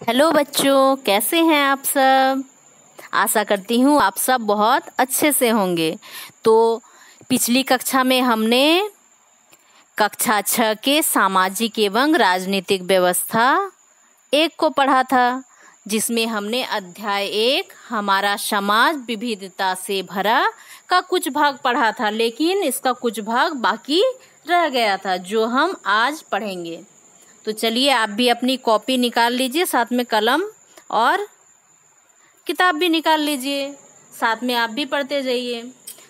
Hello बच्चों, कैसे हैं आप सब। आशा करती हूँ आप सब बहुत अच्छे से होंगे। तो पिछली कक्षा में हमने कक्षा 6 के सामाजिक एवं राजनीतिक व्यवस्था 1 को पढ़ा था, जिसमें हमने अध्याय 1 हमारा समाज विविधता से भरा का कुछ भाग पढ़ा था, लेकिन इसका कुछ भाग बाकी रह गया था जो हम आज पढ़ेंगे। तो चलिए आप भी अपनी कॉपी निकाल लीजिए, साथ में कलम और किताब भी निकाल लीजिए, साथ में आप भी पढ़ते जाइए।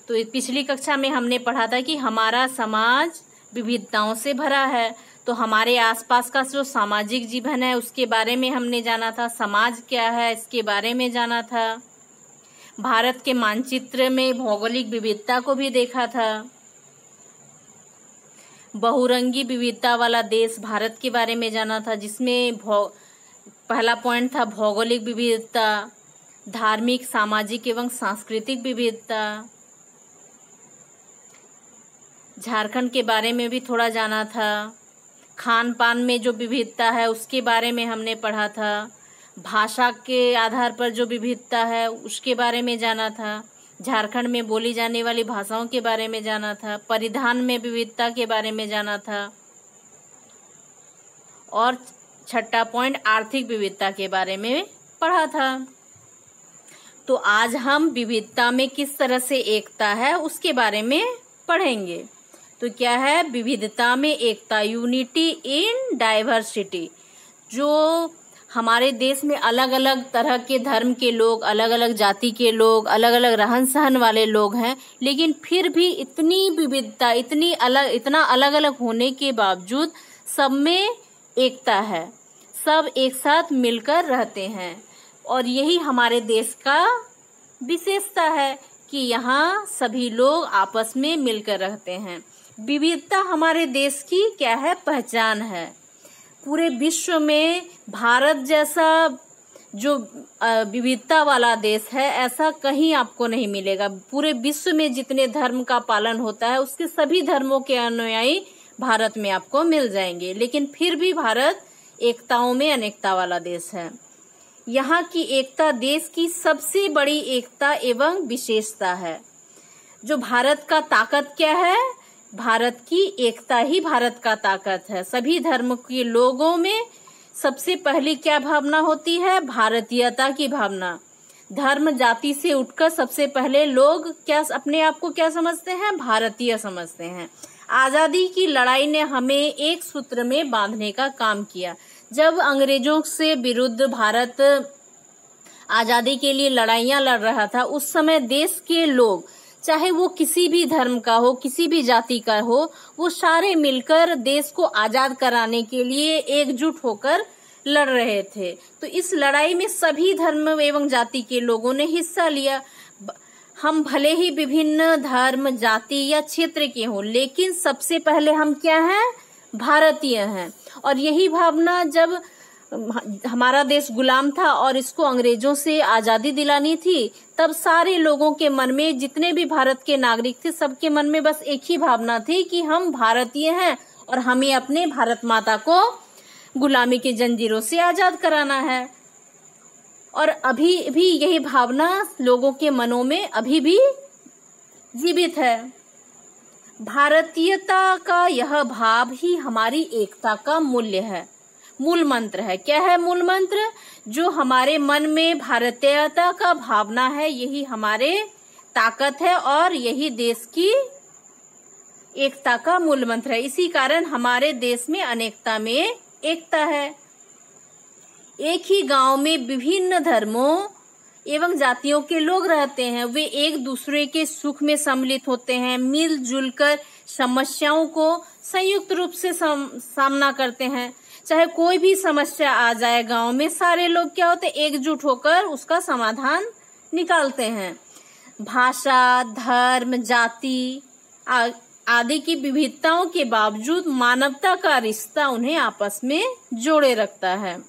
तो पिछली कक्षा में हमने पढ़ा था कि हमारा समाज विविधताओं से भरा है। तो हमारे आसपास का जो सामाजिक जीवन है उसके बारे में हमने जाना था, समाज क्या है इसके बारे में जाना था। भारत के मानचित्र में भौगोलिक विविधता को भी देखा था। बहुरंगी विविधता वाला देश भारत के बारे में जाना था, जिसमें पहला पॉइंट था भौगोलिक विविधता, धार्मिक, सामाजिक एवं सांस्कृतिक विविधता। झारखंड के बारे में भी थोड़ा जाना था। खान पान में जो विविधता है उसके बारे में हमने पढ़ा था। भाषा के आधार पर जो विविधता है उसके बारे में जाना था। झारखंड में बोली जाने वाली भाषाओं के बारे में जाना था। परिधान में विविधता के बारे में जाना था। और छठा पॉइंट आर्थिक विविधता के बारे में पढ़ा था। तो आज हम विविधता में किस तरह से एकता है उसके बारे में पढ़ेंगे। तो क्या है विविधता में एकता, यूनिटी इन डाइवर्सिटी। जो हमारे देश में अलग अलग तरह के धर्म के लोग, अलग अलग जाति के लोग, अलग अलग रहन सहन वाले लोग हैं, लेकिन फिर भी इतनी विविधता, इतना अलग अलग होने के बावजूद सब में एकता है। सब एक साथ मिलकर रहते हैं और यही हमारे देश का विशेषता है कि यहाँ सभी लोग आपस में मिलकर रहते हैं। विविधता हमारे देश की क्या है, पहचान है। पूरे विश्व में भारत जैसा जो विविधता वाला देश है ऐसा कहीं आपको नहीं मिलेगा। पूरे विश्व में जितने धर्म का पालन होता है उसके सभी धर्मों के अनुयायी भारत में आपको मिल जाएंगे, लेकिन फिर भी भारत एकताओं में अनेकता वाला देश है। यहाँ की एकता देश की सबसे बड़ी एकता एवं विशेषता है। जो भारत का ताकत क्या है, भारत की एकता ही भारत का ताकत है। सभी धर्म के लोगों में सबसे पहली क्या भावना होती है, भारतीयता की भावना। धर्म जाति से उठकर सबसे पहले लोग क्या अपने आप को क्या समझते हैं, भारतीय समझते हैं। आजादी की लड़ाई ने हमें एक सूत्र में बांधने का काम किया। जब अंग्रेजों से विरुद्ध भारत आजादी के लिए लड़ाइयां लड़ रहा था, उस समय देश के लोग, चाहे वो किसी भी धर्म का हो, किसी भी जाति का हो, वो सारे मिलकर देश को आजाद कराने के लिए एकजुट होकर लड़ रहे थे। तो इस लड़ाई में सभी धर्म एवं जाति के लोगों ने हिस्सा लिया। हम भले ही विभिन्न धर्म, जाति या क्षेत्र के हों, लेकिन सबसे पहले हम क्या हैं, भारतीय हैं। और यही भावना जब हमारा देश गुलाम था और इसको अंग्रेजों से आजादी दिलानी थी, तब सारे लोगों के मन में, जितने भी भारत के नागरिक थे, सबके मन में बस एक ही भावना थी कि हम भारतीय हैं और हमें अपने भारत माता को गुलामी की जंजीरों से आजाद कराना है। और अभी भी यही भावना लोगों के मनों में अभी भी जीवित है। भारतीयता का यह भाव ही हमारी एकता का मूल्य है, मूल मंत्र है। क्या है मूल मंत्र? जो हमारे मन में भारतीयता का भावना है, यही हमारे ताकत है और यही देश की एकता का मूल मंत्र है। इसी कारण हमारे देश में अनेकता में एकता है। एक ही गांव में विभिन्न धर्मों एवं जातियों के लोग रहते हैं। वे एक दूसरे के सुख में सम्मिलित होते हैं, मिलजुल कर समस्याओं को संयुक्त रूप से सामना करते हैं। चाहे कोई भी समस्या आ जाए गांव में, सारे लोग क्या होते हैं, एकजुट होकर उसका समाधान निकालते हैं। भाषा, धर्म, जाति आदि की विविधताओं के बावजूद मानवता का रिश्ता उन्हें आपस में जोड़े रखता है।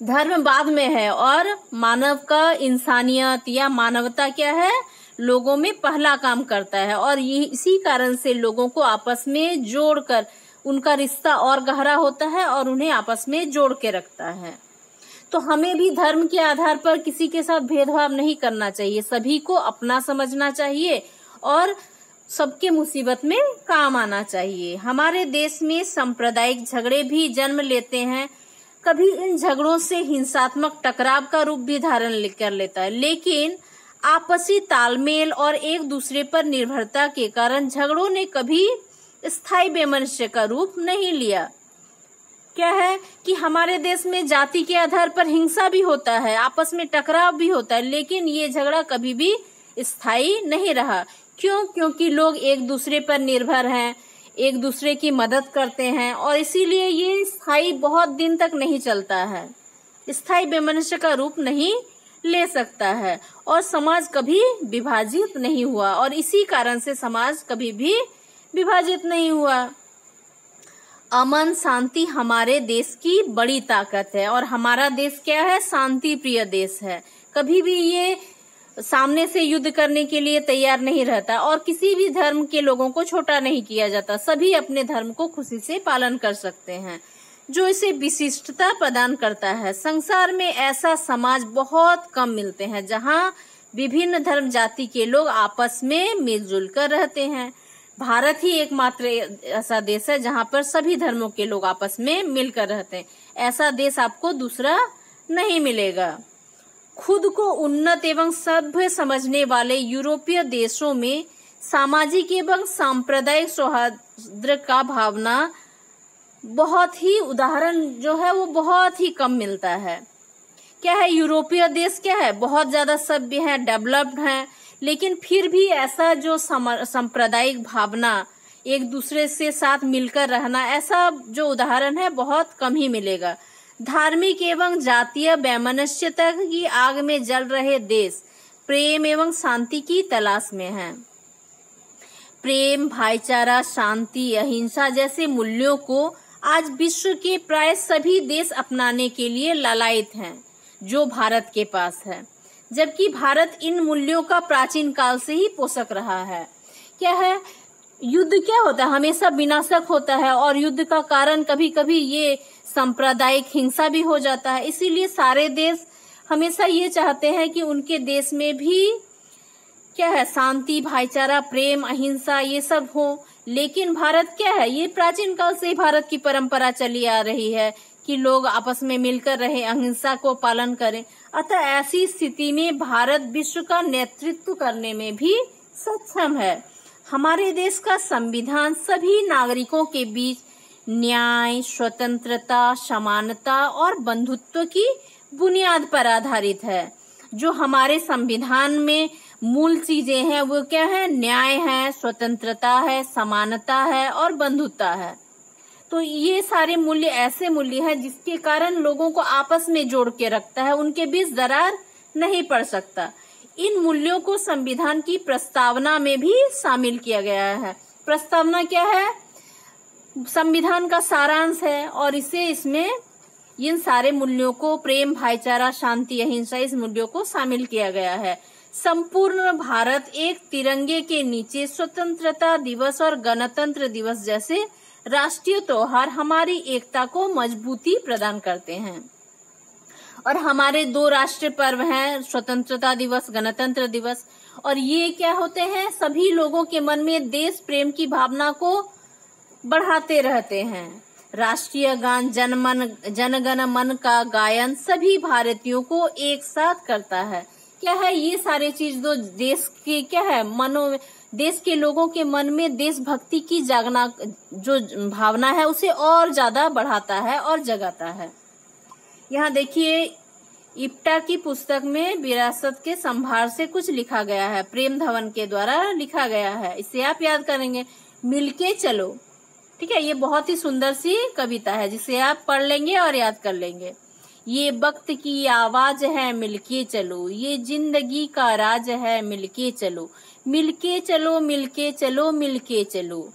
धर्म बाद में है और मानव का इंसानियत या मानवता क्या है, लोगों में पहला काम करता है। और इसी कारण से लोगों को आपस में जोड़कर उनका रिश्ता और गहरा होता है और उन्हें आपस में जोड़ के रखता है। तो हमें भी धर्म के आधार पर किसी के साथ भेदभाव नहीं करना चाहिए, सभी को अपना समझना चाहिए और सबके मुसीबत में काम आना चाहिए। हमारे देश में सांप्रदायिक झगड़े भी जन्म लेते हैं, कभी इन झगड़ों से हिंसात्मक टकराव का रूप भी धारण कर लेता है, लेकिन आपसी तालमेल और एक दूसरे पर निर्भरता के कारण झगड़ों ने कभी स्थायी वैमनस्य का रूप नहीं लिया। क्या है कि हमारे देश में जाति के आधार पर हिंसा भी होता है, आपस में टकराव भी होता है, लेकिन ये झगड़ा कभी भी स्थायी नहीं रहा। क्यों? क्योंकि लोग एक दूसरे पर निर्भर हैं, एक दूसरे की मदद करते हैं और इसीलिए ये स्थायी बहुत दिन तक नहीं चलता है, स्थायी वैमनस्य का रूप नहीं ले सकता है और समाज कभी विभाजित नहीं हुआ और इसी कारण से समाज कभी भी विभाजित नहीं हुआ। अमन शांति हमारे देश की बड़ी ताकत है और हमारा देश क्या है? शांति प्रिय देश है। कभी भी ये सामने से युद्ध करने के लिए तैयार नहीं रहता और किसी भी धर्म के लोगों को छोटा नहीं किया जाता, सभी अपने धर्म को खुशी से पालन कर सकते हैं, जो इसे विशिष्टता प्रदान करता है। संसार में ऐसा समाज बहुत कम मिलते हैं जहां विभिन्न धर्म जाति के लोग आपस में मिलजुल कर रहते हैं। भारत ही एकमात्र ऐसा देश है जहां पर सभी धर्मों के लोग आपस में मिलकर रहते हैं। ऐसा देश आपको दूसरा नहीं मिलेगा। खुद को उन्नत एवं सभ्य समझने वाले यूरोपीय देशों में सामाजिक एवं सांप्रदायिक सौहार्द का भावना बहुत ही उदाहरण जो है वो बहुत ही कम मिलता है। क्या है? यूरोपीय देश क्या है? बहुत ज्यादा सभ्य है, डेवलप्ड है, लेकिन फिर भी ऐसा जो सांप्रदायिक भावना, एक दूसरे से साथ मिलकर रहना, ऐसा जो उदाहरण है बहुत कम ही मिलेगा। धार्मिक एवं जातीय वैमनस्यता की आग में जल रहे देश प्रेम एवं शांति की तलाश में हैं। प्रेम, भाईचारा, शांति, अहिंसा जैसे मूल्यों को आज विश्व के प्राय सभी देश अपनाने के लिए लालायित हैं, जो भारत के पास है, जबकि भारत इन मूल्यों का प्राचीन काल से ही पोषक रहा है। क्या है? युद्ध क्या होता है? हमेशा विनाशक होता है और युद्ध का कारण कभी कभी ये सांप्रदायिक हिंसा भी हो जाता है। इसीलिए सारे देश हमेशा ये चाहते हैं कि उनके देश में भी क्या है? शांति, भाईचारा, प्रेम, अहिंसा ये सब हो। लेकिन भारत क्या है? ये प्राचीन काल से भारत की परंपरा चली आ रही है कि लोग आपस में मिलकर रहे, अहिंसा को पालन करें। अतः ऐसी स्थिति में भारत विश्व का नेतृत्व करने में भी सक्षम है। हमारे देश का संविधान सभी नागरिकों के बीच न्याय, स्वतंत्रता, समानता और बंधुत्व की बुनियाद पर आधारित है। जो हमारे संविधान में मूल चीजें हैं वो क्या है? न्याय है, स्वतंत्रता है, समानता है और बंधुत्व है। तो ये सारे मूल्य ऐसे मूल्य हैं जिसके कारण लोगों को आपस में जोड़ के रखता है, उनके बीच दरार नहीं पड़ सकता। इन मूल्यों को संविधान की प्रस्तावना में भी शामिल किया गया है। प्रस्तावना क्या है? संविधान का सारांश है और इसमें इन सारे मूल्यों को, प्रेम, भाईचारा, शांति, अहिंसा, इस मूल्यों को शामिल किया गया है। संपूर्ण भारत एक तिरंगे के नीचे स्वतंत्रता दिवस और गणतंत्र दिवस जैसे राष्ट्रीय त्योहार हमारी एकता को मजबूती प्रदान करते हैं। और हमारे दो राष्ट्रीय पर्व हैं, स्वतंत्रता दिवस, गणतंत्र दिवस, और ये क्या होते हैं? सभी लोगों के मन में देश प्रेम की भावना को बढ़ाते रहते हैं। राष्ट्रीय गान जनगण मन का गायन सभी भारतीयों को एक साथ करता है। क्या है? ये सारे चीज जो देश के क्या है देश के लोगों के मन में देशभक्ति की जागना जो भावना है उसे और ज्यादा बढ़ाता है और जगाता है। यहाँ देखिए इप्टा की पुस्तक में विरासत के संभार से कुछ लिखा गया है, प्रेम धवन के द्वारा लिखा गया है। इसे आप याद करेंगे, मिलके चलो। ठीक है, ये बहुत ही सुंदर सी कविता है जिसे आप पढ़ लेंगे और याद कर लेंगे। ये वक्त की आवाज है, मिलके चलो, ये जिंदगी का राज है, मिलके चलो, मिलके चलो, मिलके चलो, मिलके चलो।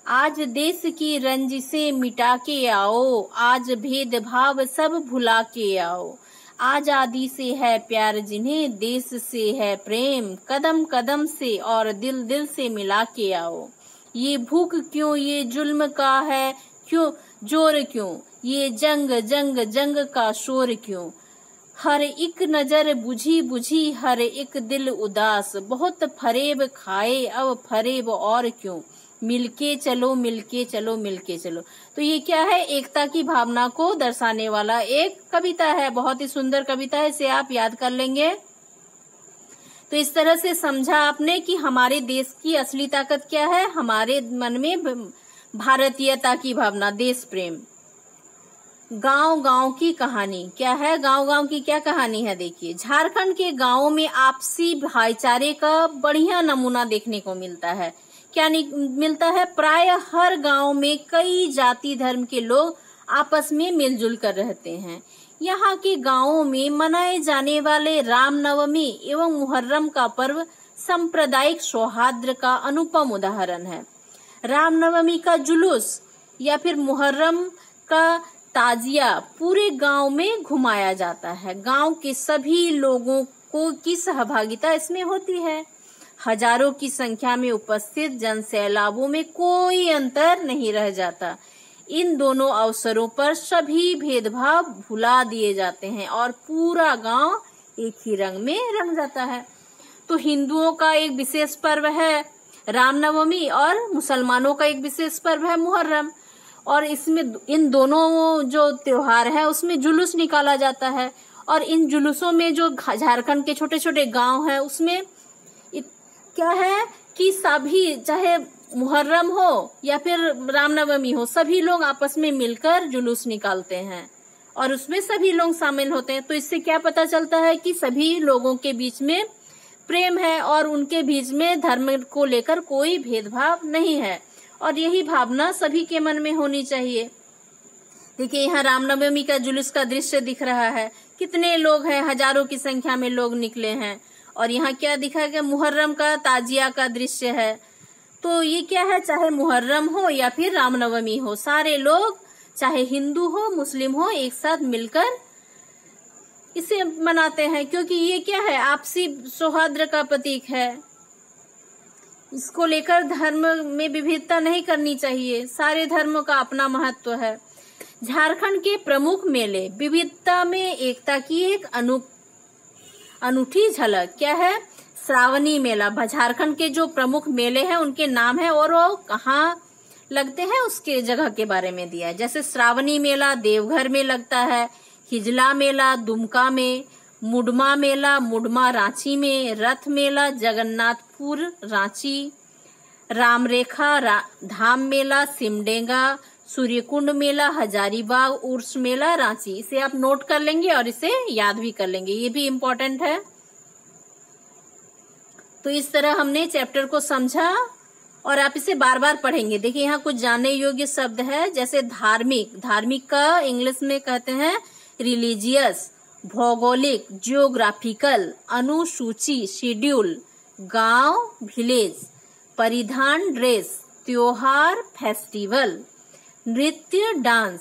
आज देश की रंजिशें मिटा के आओ, आज भेदभाव सब भुला के आओ। आजादी से है प्यार जिन्हें देश से है प्रेम, कदम कदम से और दिल दिल से मिला के आओ। ये भूख क्यों, ये जुल्म का है क्यों जोर क्यों, ये जंग जंग जंग का शोर क्यों। हर एक नजर बुझी बुझी, हर एक दिल उदास, बहुत फरेब खाए अब फरेब और क्यों, मिलके चलो मिलके चलो मिलके चलो। तो ये क्या है, एकता की भावना को दर्शाने वाला एक कविता है, बहुत ही सुंदर कविता है, इसे आप याद कर लेंगे। तो इस तरह से समझा आपने कि हमारे देश की असली ताकत क्या है, हमारे मन में भारतीयता की भावना, देश प्रेम। गांव गांव की कहानी क्या है, गांव गांव की क्या कहानी है, देखिए झारखंड के गांवों में आपसी भाईचारे का बढ़िया नमूना देखने को मिलता है। क्या मिलता है, प्राय हर गांव में कई जाति धर्म के लोग आपस में मिलजुल कर रहते हैं। यहाँ के गांवों में मनाए जाने वाले रामनवमी एवं मुहर्रम का पर्व सांप्रदायिक सौहार्द का अनुपम उदाहरण है। रामनवमी का जुलूस या फिर मुहर्रम का ताजिया पूरे गांव में घुमाया जाता है। गांव के सभी लोगों की सहभागिता इसमें होती है। हजारों की संख्या में उपस्थित जनसैलाबों में कोई अंतर नहीं रह जाता। इन दोनों अवसरों पर सभी भेदभाव भुला दिए जाते हैं और पूरा गांव एक ही रंग में रंग जाता है। तो हिंदुओं का एक विशेष पर्व है रामनवमी और मुसलमानों का एक विशेष पर्व है मुहर्रम, और इसमें इन दोनों जो त्योहार है उसमें जुलूस निकाला जाता है। और इन जुलूसों में जो झारखंड के छोटे छोटे गांव है उसमें क्या है कि सभी, चाहे मुहर्रम हो या फिर रामनवमी हो, सभी लोग आपस में मिलकर जुलूस निकालते हैं और उसमें सभी लोग शामिल होते हैं। तो इससे क्या पता चलता है कि सभी लोगों के बीच में प्रेम है और उनके बीच में धर्म को लेकर कोई भेदभाव नहीं है, और यही भावना सभी के मन में होनी चाहिए। देखिए यहाँ रामनवमी का जुलूस का दृश्य दिख रहा है, कितने लोग हैं, हजारों की संख्या में लोग निकले हैं। और यहाँ क्या दिखा गया, मुहर्रम का ताजिया का दृश्य है। तो ये क्या है, चाहे मुहर्रम हो या फिर रामनवमी हो, सारे लोग चाहे हिंदू हो मुस्लिम हो एक साथ मिलकर इसे मनाते हैं, क्योंकि ये क्या है, आपसी सौहार्द का प्रतीक है। इसको लेकर धर्म में विविधता नहीं करनी चाहिए, सारे धर्मों का अपना महत्व है। झारखंड के प्रमुख मेले विविधता में एकता की एक अनूठी झलक क्या है, श्रावणी मेला। झारखंड के जो प्रमुख मेले हैं उनके नाम है और वो कहाँ लगते हैं उसके जगह के बारे में दिया है। जैसे श्रावणी मेला देवघर में लगता है, हिजला मेला दुमका में, मुडमा मेला मुडमा रांची में, रथ मेला जगन्नाथपुर रांची, रामरेखा धाम मेला सिमडेगा, सूर्यकुंड मेला हजारीबाग, उर्स मेला रांची। इसे आप नोट कर लेंगे और इसे याद भी कर लेंगे, ये भी इम्पोर्टेंट है। तो इस तरह हमने चैप्टर को समझा और आप इसे बार बार पढ़ेंगे। देखिए यहाँ कुछ जानने योग्य शब्द है, जैसे धार्मिक, धार्मिक का इंग्लिश में कहते हैं रिलीजियस, भौगोलिक जियोग्राफिकल, अनुसूची शेड्यूल, गांव विलेज, परिधान ड्रेस, त्योहार फेस्टिवल, नृत्य डांस,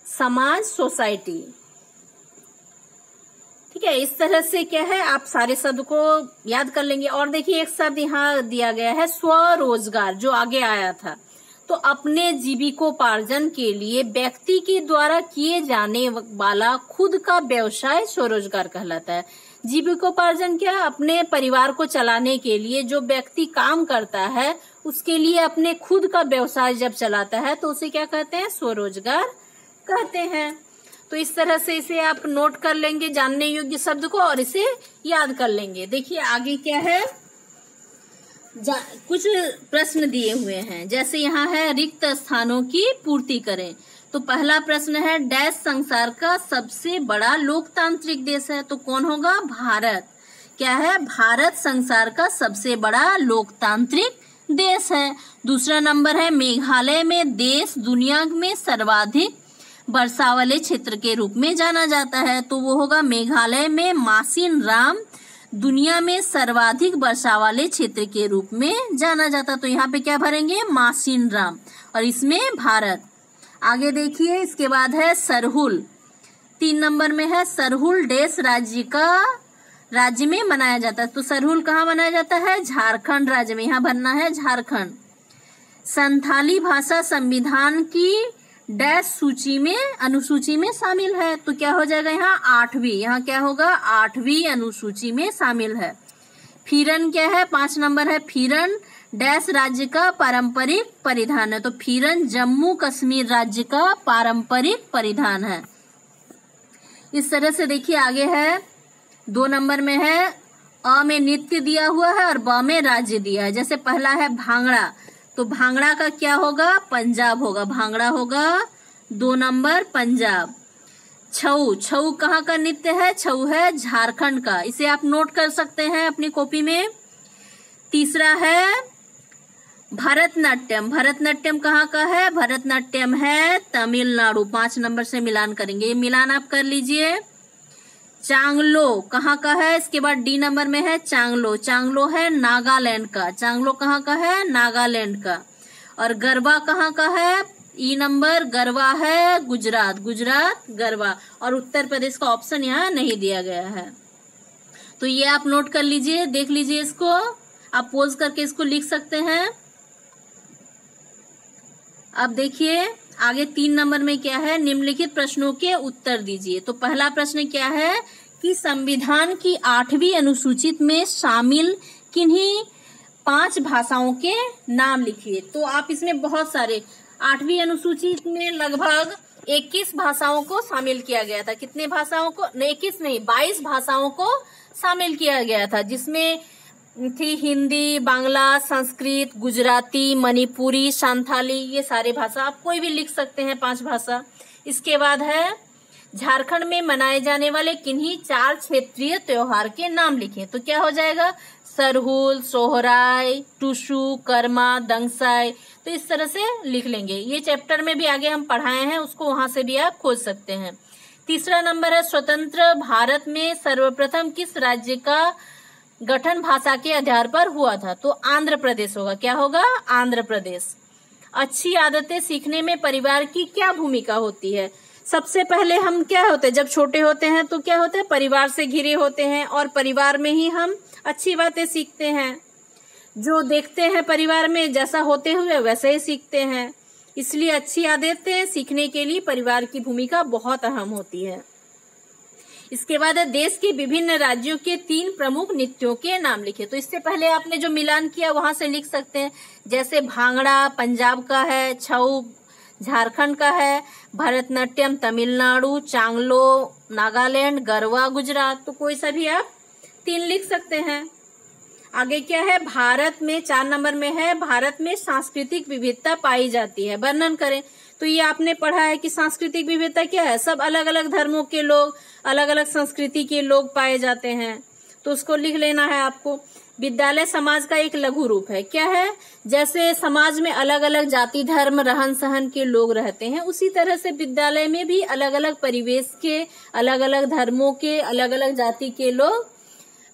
समाज सोसाइटी। ठीक है, इस तरह से क्या है आप सारे शब्द को याद कर लेंगे। और देखिए एक शब्द यहाँ दिया गया है स्वरोजगार, जो आगे आया था। तो अपने जीविकोपार्जन के लिए व्यक्ति के द्वारा किए जाने वाला खुद का व्यवसाय स्वरोजगार कहलाता है। जीविकोपार्जन क्या, अपने परिवार को चलाने के लिए जो व्यक्ति काम करता है उसके लिए अपने खुद का व्यवसाय जब चलाता है तो उसे क्या कहते हैं, स्वरोजगार कहते हैं। तो इस तरह से इसे आप नोट कर लेंगे जानने योग्य शब्द को और इसे याद कर लेंगे। देखिए आगे क्या है, कुछ प्रश्न दिए हुए हैं। जैसे यहाँ है रिक्त स्थानों की पूर्ति करें। तो पहला प्रश्न है डैश संसार का सबसे बड़ा लोकतांत्रिक देश है, तो कौन होगा, भारत। क्या है, भारत संसार का सबसे बड़ा लोकतांत्रिक देश है। दूसरा नंबर है मेघालय में देश दुनिया में सर्वाधिक वर्षा वाले क्षेत्र के रूप में जाना जाता है, तो वो होगा मेघालय में मासिन राम दुनिया में सर्वाधिक वर्षा वाले क्षेत्र के रूप में जाना जाता। तो यहाँ पे क्या भरेंगे, मासिन राम, और इसमें भारत। आगे देखिए इसके बाद है सरहुल, 3 नंबर में है सरहुल देश राज्य में मनाया जाता है। तो सरहुल कहाँ मनाया जाता है, झारखंड राज्य में, यहाँ भरना है झारखंड। संथाली भाषा संविधान की डैश सूची में अनुसूची में शामिल है। तो क्या हो जाएगा यहाँ 8वीं, यहाँ क्या होगा 8वीं अनुसूची में शामिल है। फिरन क्या है 5 नंबर है, फिरन डैश राज्य का पारंपरिक परिधान है। तो फिरन जम्मू कश्मीर राज्य का पारंपरिक परिधान है। इस तरह से देखिए आगे है 2 नंबर में है अ में नृत्य दिया हुआ है और ब में राज्य दिया है। जैसे पहला है भांगड़ा, तो भांगड़ा का क्या होगा पंजाब होगा, भांगड़ा होगा 2 नंबर पंजाब। छऊ, छऊ कहाँ का नृत्य है, छऊ है झारखंड का, इसे आप नोट कर सकते हैं अपनी कॉपी में। तीसरा है भरतनाट्यम, भरतनाट्यम कहाँ का है, भरतनाट्यम है तमिलनाडु, 5 नंबर से मिलान करेंगे, ये मिलान आप कर लीजिए। चांगलो कहाँ का है, इसके बाद डी नंबर में है चांगलो, चांगलो है नागालैंड का, चांगलो कहाँ का है नागालैंड का। और गरबा कहाँ का है, ई नंबर गरबा है गुजरात, गुजरात गरबा। और उत्तर प्रदेश का ऑप्शन यहाँ नहीं दिया गया है। तो ये आप नोट कर लीजिए, देख लीजिए इसको, आप पोज करके इसको लिख सकते हैं। अब देखिए आगे 3 नंबर में क्या है, निम्नलिखित प्रश्नों के उत्तर दीजिए। तो पहला प्रश्न क्या है कि संविधान की 8वीं अनुसूची में शामिल किन्हीं 5 भाषाओं के नाम लिखिए। तो आप इसमें बहुत सारे 8वीं अनुसूची में लगभग 21 भाषाओं को शामिल किया गया था। कितने भाषाओं को, 21 नहीं 22 भाषाओं को शामिल किया गया था, जिसमें थी हिंदी, बांग्ला, संस्कृत, गुजराती, मणिपुरी, संथाली, ये सारे भाषा आप कोई भी लिख सकते हैं 5 भाषा। इसके बाद है झारखंड में मनाए जाने वाले किन्हीं 4 क्षेत्रीय त्योहार के नाम लिखें। तो क्या हो जाएगा सरहुल, सोहराय, टुसु, कर्मा, दंगसाई। तो इस तरह से लिख लेंगे, ये चैप्टर में भी आगे हम पढ़ाए हैं, उसको वहां से भी आप खोज सकते हैं। तीसरा नंबर है स्वतंत्र भारत में सर्वप्रथम किस राज्य का गठन भाषा के आधार पर हुआ था। तो आंध्र प्रदेश होगा, क्या होगा आंध्र प्रदेश। अच्छी आदतें सीखने में परिवार की क्या भूमिका होती है। सबसे पहले हम क्या होते हैं, जब छोटे होते हैं तो क्या होता है परिवार से घिरे होते हैं और परिवार में ही हम अच्छी बातें सीखते हैं। जो देखते हैं परिवार में जैसा होते हुए वैसे ही सीखते हैं, इसलिए अच्छी आदतें सीखने के लिए परिवार की भूमिका बहुत अहम होती है। इसके बाद है देश के विभिन्न राज्यों के 3 प्रमुख नृत्यों के नाम लिखे। तो इससे पहले आपने जो मिलान किया वहां से लिख सकते हैं, जैसे भांगड़ा पंजाब का है, छऊ झारखंड का है, भरतनाट्यम तमिलनाडु, चांगलो नागालैंड, गरबा गुजरात। तो कोई सा भी आप 3 लिख सकते हैं। आगे क्या है भारत में 4 नंबर में है भारत में सांस्कृतिक विविधता पाई जाती है, वर्णन करें। तो ये आपने पढ़ा है कि सांस्कृतिक विविधता क्या है, सब अलग अलग धर्मों के लोग, अलग अलग संस्कृति के लोग पाए जाते हैं। तो उसको लिख लेना है आपको। विद्यालय समाज का एक लघु रूप है, क्या है, जैसे समाज में अलग अलग जाति धर्म रहन सहन के लोग रहते हैं, उसी तरह से विद्यालय में भी अलग अलग परिवेश के, अलग अलग धर्मों के, अलग अलग जाति के लोग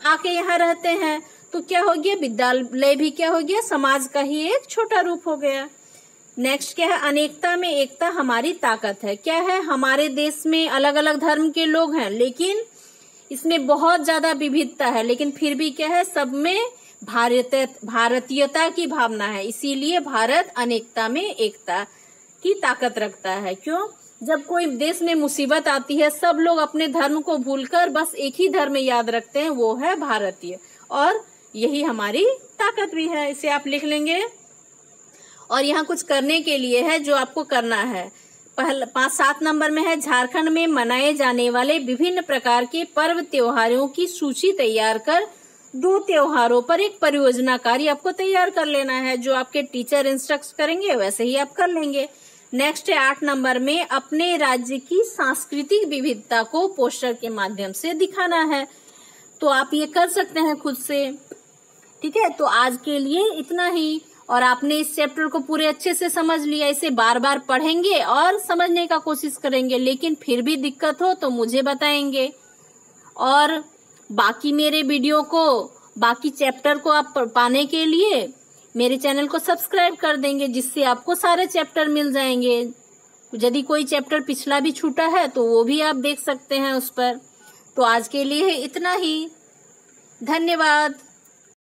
आके यहाँ रहते हैं। तो क्या हो गया विद्यालय भी क्या हो गया समाज का ही एक छोटा रूप हो गया। नेक्स्ट क्या है अनेकता में एकता हमारी ताकत है। क्या है हमारे देश में अलग अलग धर्म के लोग हैं, लेकिन इसमें बहुत ज्यादा विविधता है, लेकिन फिर भी क्या है सब में भारतीयता की भावना है, इसीलिए भारत अनेकता में एकता की ताकत रखता है। क्यों, जब कोई देश में मुसीबत आती है सब लोग अपने धर्म को भूलकर बस एक ही धर्म याद रखते हैं, वो है भारतीय, और यही हमारी ताकत भी है। इसे आप लिख लेंगे। और यहाँ कुछ करने के लिए है जो आपको करना है। 5-7 नंबर में है झारखंड में मनाए जाने वाले विभिन्न प्रकार के पर्व त्योहारों की सूची तैयार कर 2 त्योहारों पर एक परियोजना कार्य आपको तैयार कर लेना है। जो आपके टीचर इंस्ट्रक्ट करेंगे वैसे ही आप कर लेंगे। नेक्स्ट है 8 नंबर में अपने राज्य की सांस्कृतिक विविधता को पोस्टर के माध्यम से दिखाना है। तो आप ये कर सकते हैं खुद से, ठीक है। तो आज के लिए इतना ही, और आपने इस चैप्टर को पूरे अच्छे से समझ लिया। इसे बार बार पढ़ेंगे और समझने का कोशिश करेंगे, लेकिन फिर भी दिक्कत हो तो मुझे बताएंगे। और बाकी मेरे वीडियो को, बाकी चैप्टर को आप पाने के लिए मेरे चैनल को सब्सक्राइब कर देंगे, जिससे आपको सारे चैप्टर मिल जाएंगे। यदि कोई चैप्टर पिछला भी छूटा है तो वो भी आप देख सकते हैं उस पर। तो आज के लिए इतना ही, धन्यवाद।